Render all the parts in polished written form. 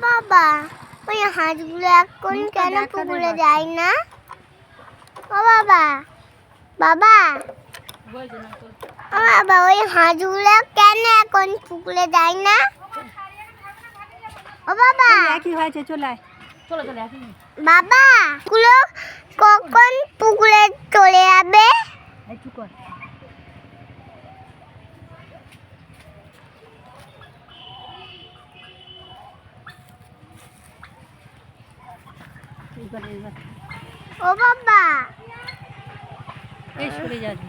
বাবা ওই হাঁসগুলো এখন কেন পুকুরে যায় না? ও বাবা বাবা বাবা ওই হাঁসগুলো কেন এখন পুকুরে যায় না? ও বাবা কি হয়েছে? চলে আয়, চলো চলে আসি বাবা গুলো কখন পুকুরে চলে যাবে? একটু কর। ও বাবা এই সরে যাবি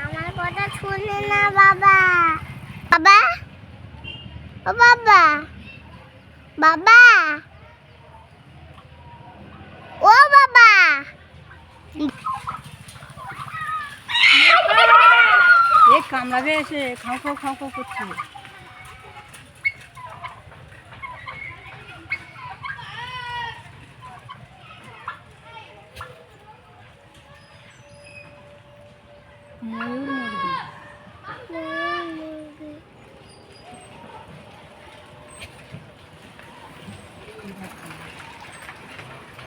আমার কথা শুনে না বাবা। বাবা ও বাবা বাবা ও বাবা এ কামড়াবে এসে খাও খাও খাও খাও করছে। ময়ূর মুরগি